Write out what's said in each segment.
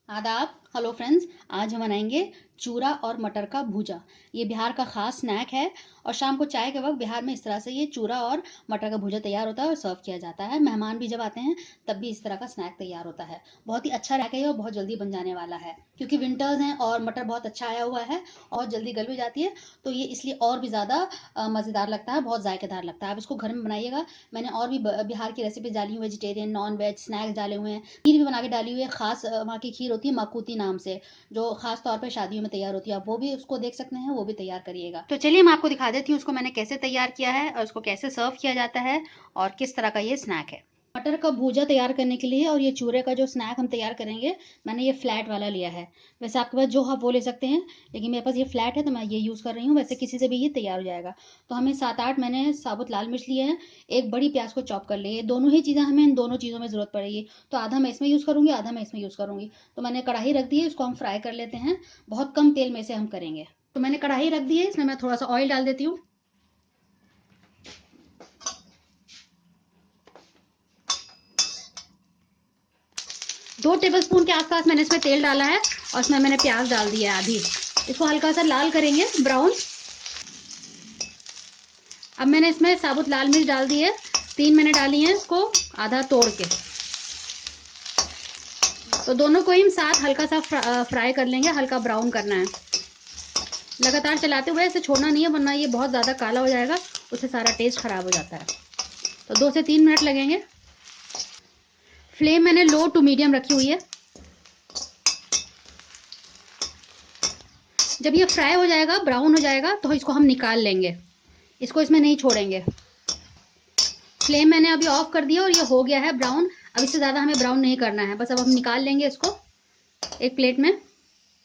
आदाब। Hello friends, आज हम बनाएंगे चूरा और मटर का भूजा। ये बिहार का ख़ास स्नैक है और शाम को चाय के वक्त बिहार में इस तरह से ये चूरा और मटर का भूजा तैयार होता है और सर्व किया जाता है। मेहमान भी जब आते हैं तब भी इस तरह का स्नैक तैयार होता है। बहुत ही अच्छा स्नैक है और बहुत जल्दी बन जाने वाला है क्योंकि विंटर्स हैं और मटर बहुत अच्छा आया हुआ है और जल्दी गल भी जाती है, तो ये इसलिए और भी ज़्यादा मज़ेदार लगता है, बहुत जायकेदार लगता है। आप इसको घर में बनाइएगा। मैंने और भी बिहार की रेसिपी डाली हुई, वेजिटेरियन नॉन वेज स्नैक्स डाले हुए हैं। खीर भी बना के डाली हुई है, खास वहाँ की खीर होती है मकुती नाम से, जो खास तौर पे शादियों में तैयार होती है। आप वो भी उसको देख सकते हैं, वो भी तैयार करिएगा। तो चलिए मैं आपको दिखा देती हूँ उसको मैंने कैसे तैयार किया है और उसको कैसे सर्व किया जाता है और किस तरह का ये स्नैक है। मटर का भूजा तैयार करने के लिए और ये चूरे का जो स्नैक हम तैयार करेंगे, मैंने ये फ्लैट वाला लिया है। वैसे आपके पास जो आप वो ले सकते हैं, लेकिन मेरे पास ये फ्लैट है तो मैं ये यूज़ कर रही हूँ। वैसे किसी से भी ये तैयार हो जाएगा। तो हमें 7-8 मैंने साबुत लाल मिर्च लिए हैं, एक बड़ी प्याज को चॉप कर लिए। दोनों ही चीज़ें हमें इन दोनों चीज़ों में ज़रूरत पड़ेगी, तो आधा मैं इसमें यूज़ करूँगी, आधा मैं इसमें यूज़ करूँगी। तो मैंने कढ़ाई रख दी है, इसको हम फ्राई कर लेते हैं। बहुत कम तेल में से हम करेंगे। तो मैंने कढ़ाई रख दी है, इसमें मैं थोड़ा सा ऑयल डाल देती हूँ। 2 टेबलस्पून के आसपास मैंने इसमें तेल डाला है और इसमें मैंने प्याज डाल दिया है आधी। इसको हल्का सा लाल करेंगे, ब्राउन। अब मैंने इसमें साबुत लाल मिर्च डाल दी है, 3 मैंने डाली है इसको आधा तोड़ के। तो दोनों को ही साथ हल्का सा फ्राई कर लेंगे, हल्का ब्राउन करना है। लगातार चलाते हुए, इसे छोड़ना नहीं है वरना ये बहुत ज़्यादा काला हो जाएगा, उससे सारा टेस्ट खराब हो जाता है। तो 2 से 3 मिनट लगेंगे। फ्लेम मैंने लो टू मीडियम रखी हुई है। जब ये फ्राई हो जाएगा, ब्राउन हो जाएगा, तो इसको हम निकाल लेंगे। इसको इसमें नहीं छोड़ेंगे। फ्लेम मैंने अभी ऑफ कर दिया और ये हो गया है ब्राउन। अब इससे ज़्यादा हमें ब्राउन नहीं करना है, बस अब हम निकाल लेंगे इसको एक प्लेट में।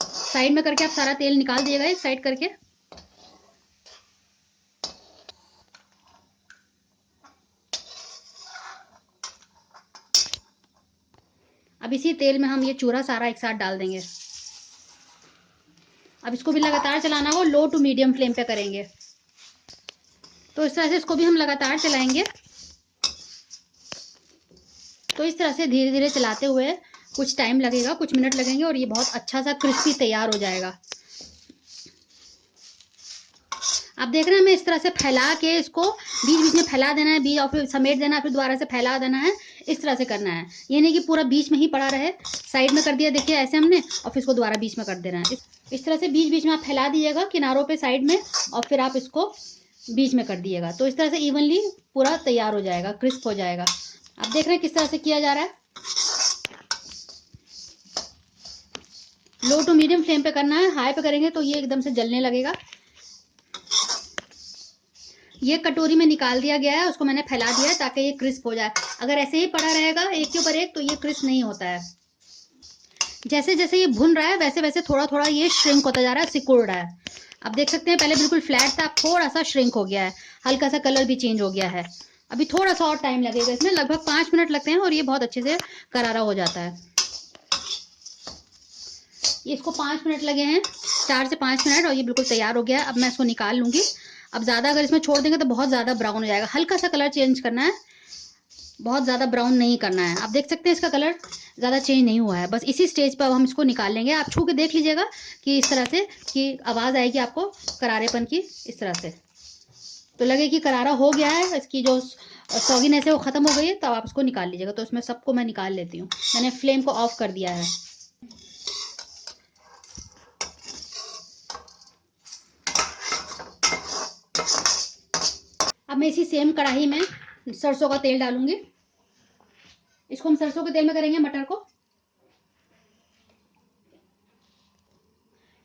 साइड में करके आप सारा तेल निकाल दिएगा, एक साइड करके। अब इसी तेल में हम ये चूरा सारा एक साथ डाल देंगे। अब इसको भी लगातार चलाना हो, लो टू मीडियम फ्लेम पे करेंगे। तो इस तरह से इसको भी हम लगातार चलाएंगे। तो इस तरह से धीरे धीरे चलाते हुए कुछ टाइम लगेगा, कुछ मिनट लगेंगे और ये बहुत अच्छा सा क्रिस्पी तैयार हो जाएगा। आप देख रहे हैं, हमें इस तरह से फैला के इसको बीच बीच में फैला देना है, बीच और फिर समेट देना है, फिर दोबारा से फैला देना है। इस तरह से करना है, ये नहीं कि पूरा बीच में ही पड़ा रहे। साइड में कर दिया, देखिए ऐसे हमने, और फिर इसको दोबारा बीच में कर देना है। इस तरह से बीच बीच में आप फैला दीजिएगा किनारों पे, साइड में, और फिर आप इसको बीच में कर दिएगा। तो इस तरह से इवनली पूरा तैयार हो जाएगा, क्रिस्प हो जाएगा। आप देख रहे हैं किस तरह से किया जा रहा है। लो टू मीडियम फ्लेम पे करना है, हाई पे करेंगे तो ये एकदम से जलने लगेगा। ये कटोरी में निकाल दिया गया है, उसको मैंने फैला दिया है ताकि ये क्रिस्प हो जाए। अगर ऐसे ही पड़ा रहेगा एक के ऊपर एक तो ये क्रिस्प नहीं होता है। जैसे जैसे ये भुन रहा है वैसे वैसे थोड़ा थोड़ा ये श्रिंक होता जा रहा है, सिकुड़ रहा है। आप देख सकते हैं, पहले बिल्कुल फ्लैट था, अब थोड़ा सा श्रिंक हो गया है, हल्का सा कलर भी चेंज हो गया है। अभी थोड़ा सा और टाइम लगेगा इसमें, लगभग 5 मिनट लगते हैं और ये बहुत अच्छे से करारा हो जाता है। ये इसको 5 मिनट लगे हैं, 4 से 5 मिनट, और ये बिल्कुल तैयार हो गया है। अब मैं इसको निकाल लूंगी। अब ज़्यादा अगर इसमें छोड़ देंगे तो बहुत ज़्यादा ब्राउन हो जाएगा, हल्का सा कलर चेंज करना है, बहुत ज़्यादा ब्राउन नहीं करना है। आप देख सकते हैं इसका कलर ज़्यादा चेंज नहीं हुआ है। बस इसी स्टेज पर अब हम इसको निकाल लेंगे। आप छू के देख लीजिएगा कि इस तरह से कि आवाज़ आएगी आपको करारेपन की, इस तरह से तो लगे कि करारा हो गया है, इसकी जो सॉगीनेस है वो ख़त्म हो गई है, तो आप इसको निकाल लीजिएगा। तो इसमें सबको मैं निकाल लेती हूँ, मैंने फ्लेम को ऑफ कर दिया है। अब मैं इसी सेम कढ़ाई में सरसों का तेल डालूंगी। इसको हम सरसों के तेल में करेंगे मटर को।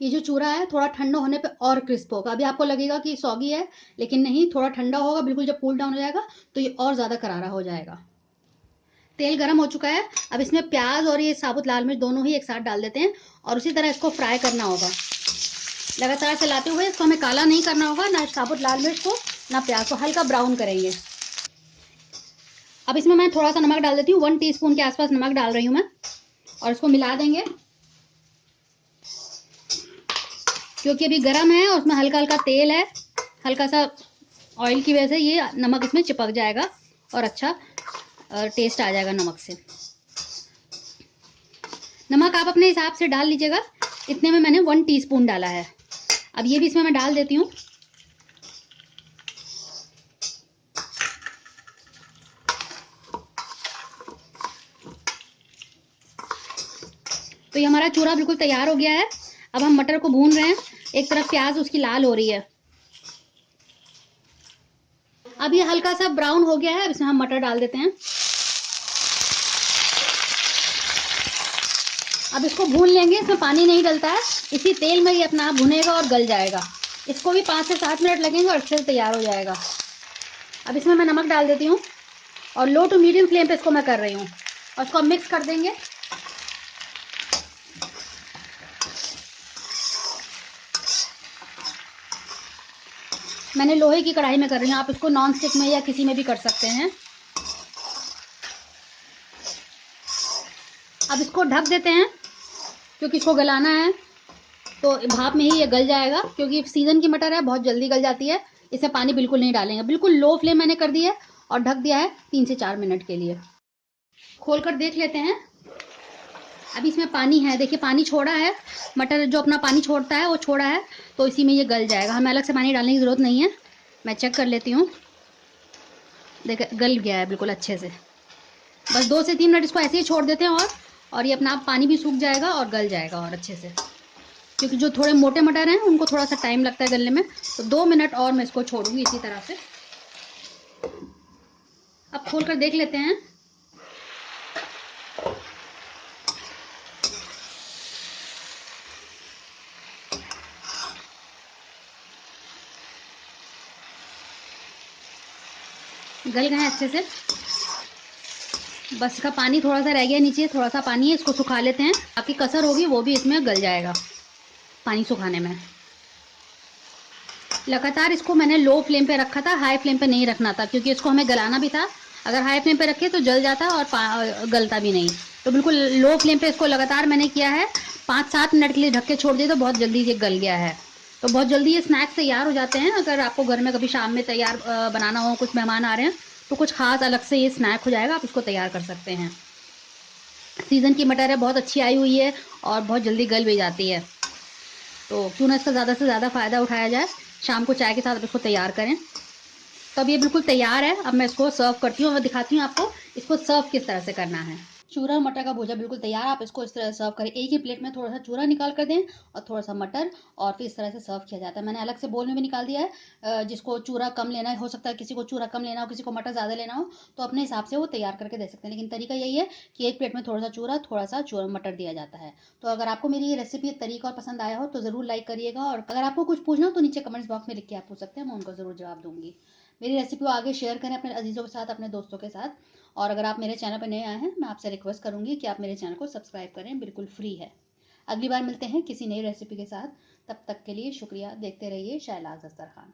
ये जो चूरा है थोड़ा ठंडा होने पे और क्रिस्प होगा। अभी आपको लगेगा कि सॉगी है, लेकिन नहीं, थोड़ा ठंडा होगा, बिल्कुल जब कूल डाउन हो जाएगा तो ये और ज़्यादा करारा हो जाएगा। तेल गर्म हो चुका है, अब इसमें प्याज और ये साबुत लाल मिर्च दोनों ही एक साथ डाल देते हैं और उसी तरह इसको फ्राई करना होगा। लगातार चलाते हुए इसको हमें काला नहीं करना होगा, ना साबुत लाल मिर्च को ना प्याज को, हल्का ब्राउन करेंगे। अब इसमें मैं थोड़ा सा नमक डाल देती हूँ, 1 टीस्पून के आसपास नमक डाल रही हूँ मैं, और इसको मिला देंगे। क्योंकि अभी गर्म है और उसमें हल्का हल्का तेल है, हल्का सा ऑयल की वजह से ये नमक इसमें चिपक जाएगा और अच्छा टेस्ट आ जाएगा नमक से। नमक आप अपने हिसाब से डाल लीजिएगा। इतने में मैंने 1 टीस्पून डाला है। अब ये भी इसमें मैं डाल देती हूँ। तो ये हमारा चूरा बिल्कुल तैयार हो गया है। अब हम मटर को भून रहे हैं। एक तरफ प्याज उसकी लाल हो रही है। अब ये हल्का सा ब्राउन हो गया है। अब इसमें हम मटर डाल देते हैं। अब इसको भून लेंगे। इसमें पानी नहीं डलता है, इसी तेल में ये अपना आप भुनेगा और गल जाएगा। इसको भी 5 से 7 मिनट लगेंगे और अच्छे से तैयार हो जाएगा। अब इसमें मैं नमक डाल देती हूँ और लो टू मीडियम फ्लेम पे इसको मैं कर रही हूँ और इसको मिक्स कर देंगे। मैंने लोहे की कढ़ाई में कर रही हूँ, आप इसको नॉन स्टिक में या किसी में भी कर सकते हैं। अब इसको ढक देते हैं क्योंकि इसको गलाना है, तो भाप में ही ये गल जाएगा। क्योंकि सीजन की मटर है, बहुत जल्दी गल जाती है। इसे पानी बिल्कुल नहीं डालेंगे। बिल्कुल लो फ्लेम मैंने कर दिया है और ढक दिया है 3 से 4 मिनट के लिए। खोल कर देख लेते हैं। अभी इसमें पानी है, देखिए पानी छोड़ा है। मटर जो अपना पानी छोड़ता है वो छोड़ा है, तो इसी में ये गल जाएगा। हमें अलग से पानी डालने की ज़रूरत नहीं है। मैं चेक कर लेती हूँ। देखिए गल गया है बिल्कुल अच्छे से। बस 2 से 3 मिनट इसको ऐसे ही छोड़ देते हैं और ये अपना आप पानी भी सूख जाएगा और गल जाएगा और अच्छे से। क्योंकि जो थोड़े मोटे मटर हैं उनको थोड़ा सा टाइम लगता है गलने में, तो 2 मिनट और मैं इसको छोड़ूंगी इसी तरह से। अब खोल कर देख लेते हैं। गल गए हैं अच्छे से। बस इसका पानी थोड़ा सा रह गया नीचे, थोड़ा सा पानी है, इसको सुखा लेते हैं। बाकी कसर होगी वो भी इसमें गल जाएगा पानी सुखाने में। लगातार इसको मैंने लो फ्लेम पे रखा था, हाई फ्लेम पे नहीं रखना था, क्योंकि इसको हमें गलाना भी था। अगर हाई फ्लेम पे रखे तो जल जाता और गलता भी नहीं। तो बिल्कुल लो फ्लेम पे इसको लगातार मैंने किया है। 5-7 मिनट के लिए ढक के छोड़ दिया तो बहुत जल्दी ये गल गया है। तो बहुत जल्दी ये स्नैक्स तैयार हो जाते हैं। अगर आपको घर में कभी शाम में तैयार बनाना हो, कुछ मेहमान आ रहे हैं, तो कुछ खास अलग से ये स्नैक हो जाएगा, आप इसको तैयार कर सकते हैं। सीज़न की मटर है, बहुत अच्छी आई हुई है और बहुत जल्दी गल भी जाती है। तो क्यों ना इसका ज़्यादा से ज़्यादा फ़ायदा उठाया जाए। शाम को चाय के साथ आप इसको तैयार करें। तो अब ये बिल्कुल तैयार है। अब मैं इसको सर्व करती हूँ और दिखाती हूँ आपको इसको सर्व किस तरह से करना है। चूरा और मटर का भुजा बिल्कुल तैयार। आप इसको इस तरह सर्व करें। एक ही प्लेट में थोड़ा सा चूरा निकाल कर दें और थोड़ा सा मटर, और फिर इस तरह से सर्व किया जाता है। मैंने अलग से बोल में भी निकाल दिया है। जिसको चूरा कम लेना है, हो सकता है किसी को चूरा कम लेना हो, किसी को मटर ज़्यादा लेना हो, तो अपने हिसाब से वो तैयार करके दे सकते हैं। लेकिन तरीका यही है कि एक प्लेट में थोड़ा सा चूरा, थोड़ा सा मटर दिया जाता है। तो अगर आपको मेरी ये रेसिपी तरीका और पसंद आया हो तो ज़रूर लाइक करिएगा। और अगर आपको कुछ पूछना हो तो नीचे कमेंट्स बॉक्स में लिख के आप पूछ सकते हैं, मैं उनको ज़रूर जवाब दूंगी। मेरी रेसिपी को आगे शेयर करें अपने अजीज़ों के साथ, अपने दोस्तों के साथ। और अगर आप मेरे चैनल पर नए आए हैं, मैं आपसे रिक्वेस्ट करूंगी कि आप मेरे चैनल को सब्सक्राइब करें, बिल्कुल फ्री है। अगली बार मिलते हैं किसी नई रेसिपी के साथ। तब तक के लिए शुक्रिया। देखते रहिए शहलाज दस्तरखान।